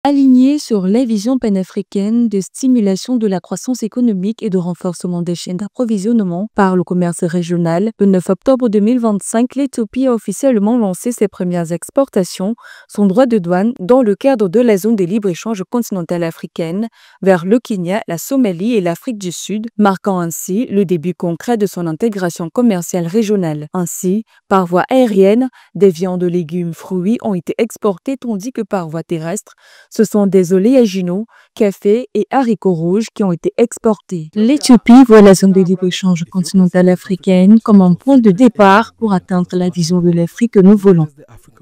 Aligné sur la vision panafricaine de stimulation de la croissance économique et de renforcement des chaînes d'approvisionnement par le commerce régional, le 9 octobre 2025, l'Éthiopie a officiellement lancé ses premières exportations sans droit de douane dans le cadre de la zone de libre-échange continentale africaine vers le Kenya, la Somalie et l'Afrique du Sud, marquant ainsi le début concret de son intégration commerciale régionale. Ainsi, par voie aérienne, des viandes, légumes, fruits ont été exportés tandis que par voie terrestre, ce sont des oléagineux, café et haricots rouges qui ont été exportés. L'Éthiopie voit la zone de libre-échange continentale africaine comme un point de départ pour atteindre la vision de l'Afrique que nous voulons.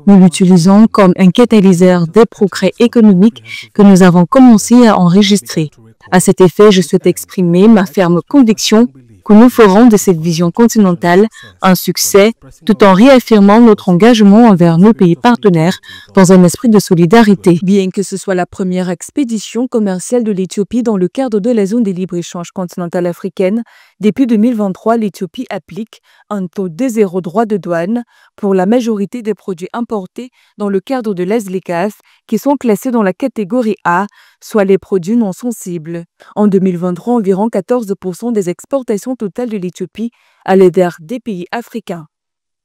Nous l'utilisons comme un catalyseur des progrès économiques que nous avons commencé à enregistrer. À cet effet, je souhaite exprimer ma ferme conviction que nous ferons de cette vision continentale un succès, tout en réaffirmant notre engagement envers nos pays partenaires dans un esprit de solidarité. Bien que ce soit la première expédition commerciale de l'Éthiopie dans le cadre de la zone de libre-échange continentale africaine, depuis 2023, l'Éthiopie applique un taux de zéro droit de douane pour la majorité des produits importés dans le cadre de l'ASLECAF qui sont classés dans la catégorie A, soit les produits non sensibles. En 2023, environ 14% des exportations totales de l'Éthiopie allaient vers des pays africains.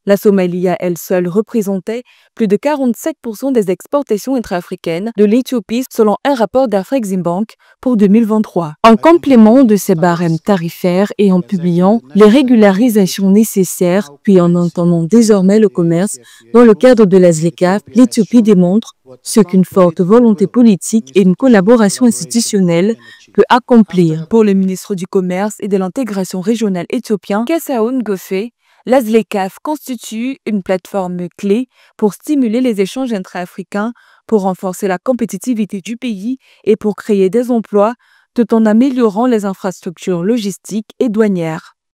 La Somalie à elle seule représentait plus de 47% des exportations intra-africaines de l'Éthiopie selon un rapport d'Afreximbank pour 2023. En complément de ces barèmes tarifaires et en publiant les régularisations nécessaires, puis en entendant désormais le commerce dans le cadre de la ZLECAf, l'Éthiopie démontre ce qu'une forte volonté politique et une collaboration institutionnelle peut accomplir. Pour le ministre du Commerce et de l'intégration régionale éthiopien, Kasaoun Gofé, la ZLECAf constitue une plateforme clé pour stimuler les échanges intra-africains, pour renforcer la compétitivité du pays et pour créer des emplois tout en améliorant les infrastructures logistiques et douanières.